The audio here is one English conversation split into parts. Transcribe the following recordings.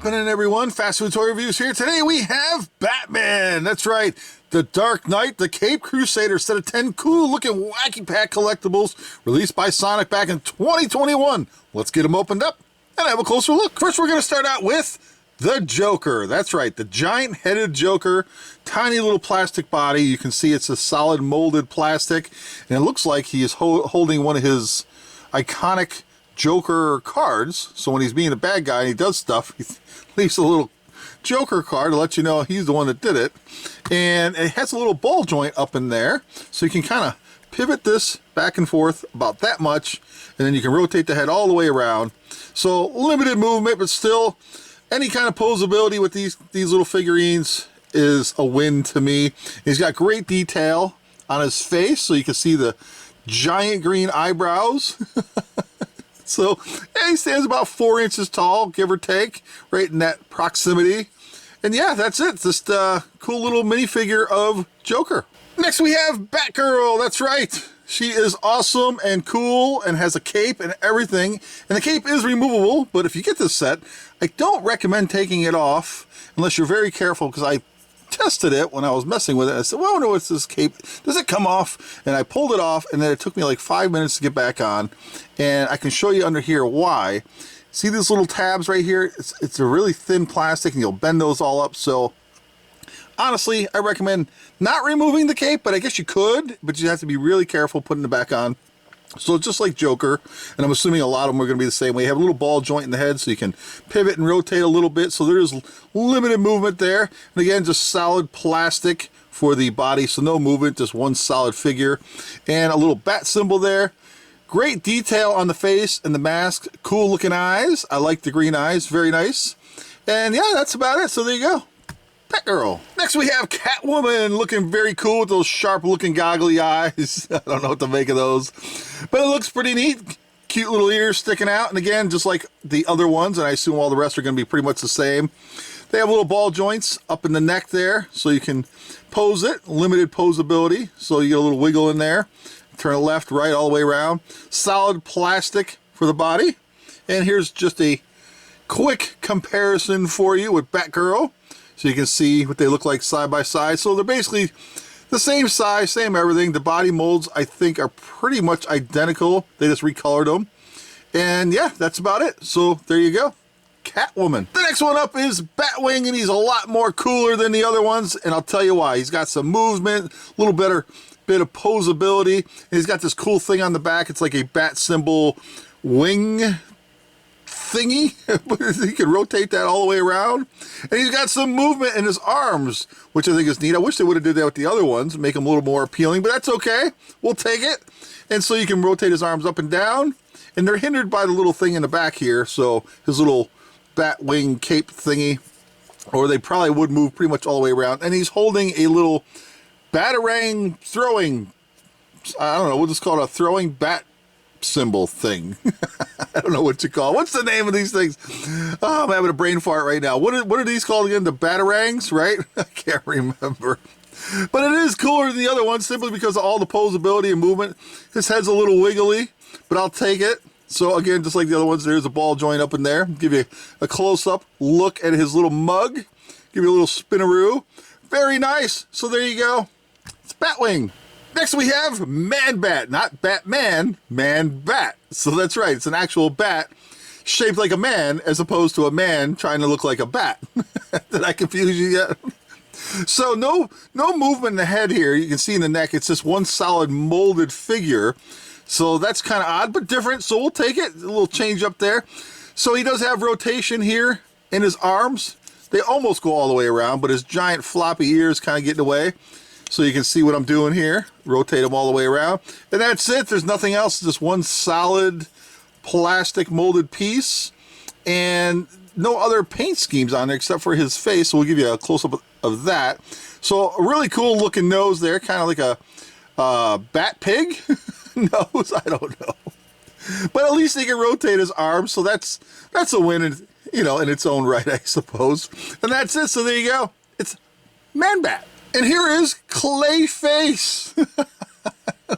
happening, everyone? Fast Food Toy Reviews here. Today we have Batman. That's right. The Dark Knight, the Cape Crusader, set of 10 cool-looking Wacky Pack collectibles released by Sonic back in 2021. Let's get them opened up and have a closer look. First, we're going to start out with the Joker. That's right, the giant-headed Joker. Tiny little plastic body. You can see it's a solid molded plastic, and it looks like he is holding one of his iconic Joker cards. So when he's being a bad guy and he does stuff, he leaves a little Joker card to let you know he's the one that did it. And it has a little ball joint up in there, so you can kind of pivot this back and forth about that much, and then you can rotate the head all the way around. So limited movement, but still any kind of posability with these little figurines is a win to me. He's got great detail on his face, so you can see the giant green eyebrows. So yeah, he stands about 4 inches tall, give or take, right in that proximity. And yeah, that's it. Just a cool little minifigure of Joker. Next we have Batgirl. That's right. She is awesome and cool and has a cape and everything. And the cape is removable, but if you get this set, I don't recommend taking it off unless you're very careful, because I tested it when I was messing with it. I said, well, I wonder what's this cape. Does it come off? And I pulled it off, and then it took me like 5 minutes to get back on. And I can show you under here why. See these little tabs right here? It's a really thin plastic, and you'll bend those all up. So honestly, I recommend not removing the cape, but I guess you could, but you have to be really careful putting it back on. So just like Joker, and I'm assuming a lot of them are going to be the same way. You have a little ball joint in the head, so you can pivot and rotate a little bit. So there's limited movement there. And again, just solid plastic for the body, so no movement, just one solid figure. And a little bat symbol there. Great detail on the face and the mask. Cool looking eyes. I like the green eyes, very nice. And yeah, that's about it. So there you go. Batgirl. Next we have Catwoman, looking very cool with those sharp looking goggly eyes. I don't know what to make of those, but it looks pretty neat. Cute little ears sticking out, and again, just like the other ones, and I assume all the rest are going to be pretty much the same. They have little ball joints up in the neck there, so you can pose it. Limited posability, so you get a little wiggle in there. Turn it left, right, all the way around. Solid plastic for the body. And here's just a quick comparison for you with Batgirl, so you can see what they look like side by side. So they're basically the same size, same everything. The body molds, I think, are pretty much identical. They just recolored them. And yeah, that's about it. So there you go. Catwoman. The next one up is Batwing, and he's a lot more cooler than the other ones, and I'll tell you why. He's got some movement, a little better bit of posability, and he's got this cool thing on the back. It's like a bat symbol wing thingy. He can rotate that all the way around, and he's got some movement in his arms, which I think is neat. I wish they would have did that with the other ones, make them a little more appealing, but that's okay. We'll take it. And so you can rotate his arms up and down, and they're hindered by the little thing in the back here, so his little bat wing cape thingy, or they probably would move pretty much all the way around. And he's holding a little batarang throwing, I don't know, we'll just call it a throwing bat symbol thing. I don't know what you call it. What's the name of these things? Oh, I'm having a brain fart right now. What are these called again? The batarangs, right? I can't remember. But it is cooler than the other one, simply because of all the posability and movement. His head's a little wiggly, but I'll take it. So again, just like the other ones, there's a ball joint up in there. Give you a close-up look at his little mug. Give you a little spinaroo. Very nice. So there you go. It's Batwing. Next we have Man-Bat, not Batman, Man-Bat. So that's right, it's an actual bat shaped like a man as opposed to a man trying to look like a bat. Did I confuse you yet? So no movement in the head here. You can see in the neck, it's just one solid molded figure. So that's kind of odd, but different. So we'll take it. A little change up there. So he does have rotation here in his arms. They almost go all the way around, but his giant floppy ears kind of get in the way. So you can see what I'm doing here. Rotate them all the way around. And that's it. There's nothing else. Just one solid plastic molded piece. And no other paint schemes on there except for his face. So we'll give you a close-up of that. So a really cool looking nose there. Kind of like a bat pig nose. I don't know. But at least he can rotate his arms. So that's a win in, in its own right, I suppose. And that's it. So there you go. It's Man-Bat. And here is Clayface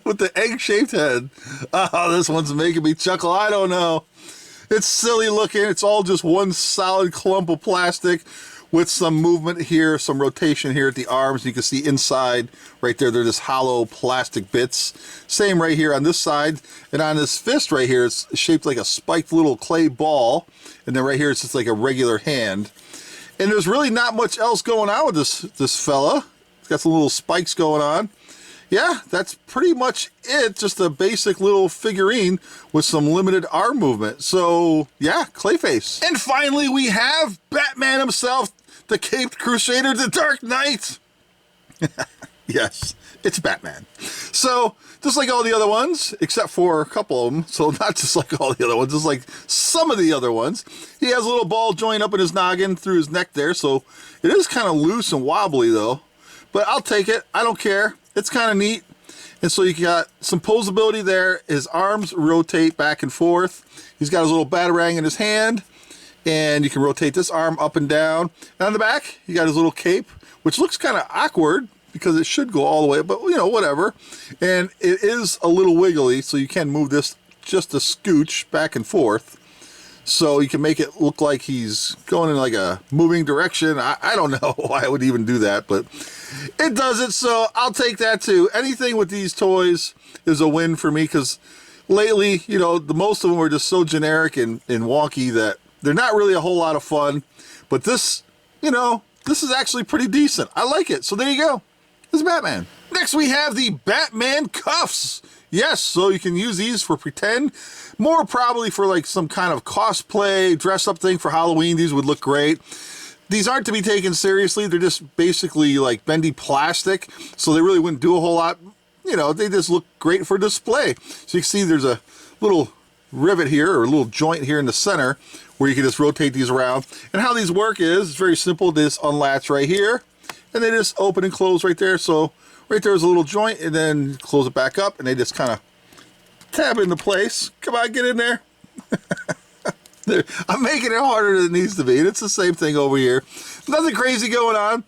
with the egg-shaped head. Oh, this one's making me chuckle. I don't know. It's silly looking. It's all just one solid clump of plastic with some movement here, some rotation here at the arms. You can see inside right there, they're just hollow plastic bits. Same right here on this side. And on this fist right here, it's shaped like a spiked little clay ball. And then right here, it's just like a regular hand. And there's really not much else going on with this fella. It's got some little spikes going on. Yeah, that's pretty much it. Just a basic little figurine with some limited arm movement. So yeah, Clayface. And finally, we have Batman himself, the Caped Crusader, the Dark Knight. Yes, it's Batman. So just like all the other ones, except for a couple of them. So not just like all the other ones, just like some of the other ones. He has a little ball joint up in his noggin through his neck there. So it is kind of loose and wobbly though. But I'll take it. I don't care. It's kind of neat. And so you got some posability there. His arms rotate back and forth. He's got his little batarang in his hand. And you can rotate this arm up and down. And on the back, you got his little cape, which looks kind of awkward because it should go all the way, but you know, whatever. And it is a little wiggly, so you can move this just a scooch back and forth. So you can make it look like he's going in like a moving direction. I don't know why I would even do that, but it does it, so I'll take that too. Anything with these toys is a win for me because lately, you know, the most of them are just so generic and wonky that they're not really a whole lot of fun. But this, you know, this is actually pretty decent. I like it. So there you go. This is Batman. Next, we have the Batman cuffs. Yes, so you can use these for pretend, more probably for like some kind of cosplay, dress-up thing for Halloween. These would look great. These aren't to be taken seriously. They're just basically like bendy plastic, so they really wouldn't do a whole lot. You know, they just look great for display. So you can see there's a little rivet here, or a little joint here in the center, where you can just rotate these around. And how these work is, it's very simple. They just unlatch right here, and they just open and close right there. So right there's a little joint, and then close it back up, and they just kind of tab into place. Come on, get in there. I'm making it harder than it needs to be, and it's the same thing over here. Nothing crazy going on.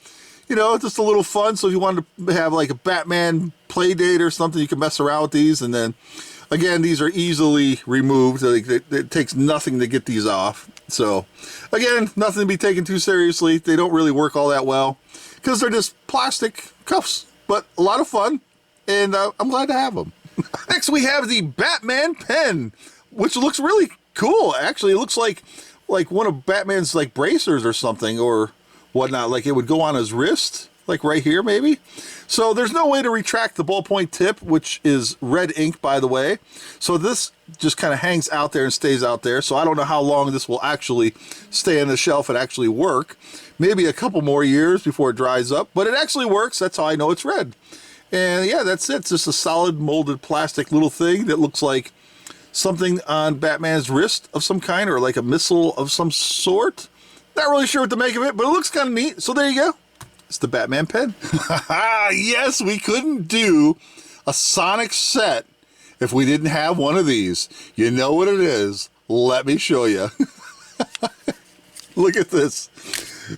You know, just a little fun. So if you wanted to have like a Batman play date or something, you can mess around with these. And then, again, these are easily removed. It takes nothing to get these off. So, again, nothing to be taken too seriously. They don't really work all that well because they're just plastic cuffs. But a lot of fun, and I'm glad to have them. Next, we have the Batman pen, which looks really cool. Actually, it looks like one of Batman's like bracers or something or whatnot. Like it would go on his wrist, like right here maybe. So there's no way to retract the ballpoint tip, which is red ink, by the way. So this just kind of hangs out there and stays out there. So I don't know how long this will actually stay on the shelf and actually work. Maybe a couple more years before it dries up, but it actually works. That's how I know it's red. And yeah, that's it. It's just a solid molded plastic little thing that looks like something on Batman's wrist of some kind, or like a missile of some sort. Not really sure what to make of it, but it looks kind of neat. So there you go. It's the Batman pen. Yes, we couldn't do a Sonic set if we didn't have one of these. You know what it is. Let me show you. Look at this.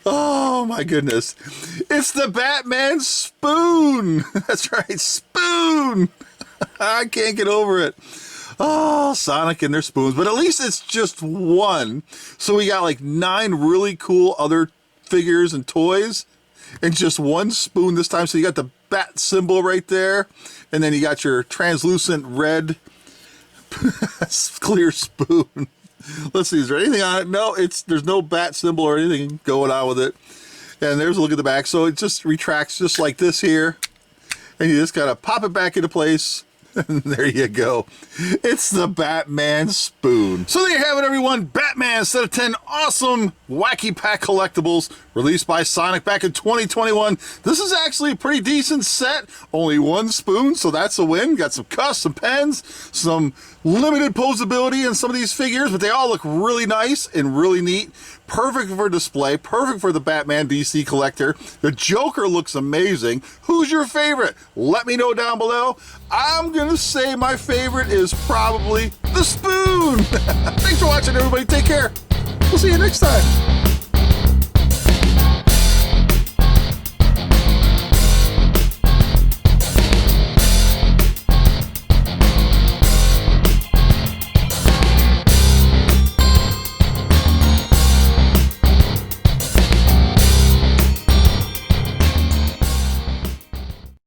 Oh my goodness. It's the Batman spoon. That's right, spoon. I can't get over it. Oh, Sonic and their spoons. But at least it's just one. So we got like 9 really cool other figures and toys, and just one spoon this time. So you got the bat symbol right there, and then you got your translucent red clear spoon. Let's see, is there anything on it? No, there's no bat symbol or anything going on with it. And there's a look at the back. So it just retracts just like this here, and you just gotta pop it back into place. And there you go. It's the Batman spoon. So there you have it, everyone. Batman set of 10 awesome Wacky Pack collectibles released by Sonic back in 2021. This is actually a pretty decent set. Only one spoon, so that's a win. Got some cuffs, some pens, some limited posability in some of these figures, but they all look really nice and really neat. Perfect for display, perfect for the Batman DC collector. The Joker looks amazing. Who's your favorite? Let me know down below. I'm gonna say my favorite is probably the spoon. Thanks for watching, everybody. Take care. We'll see you next time.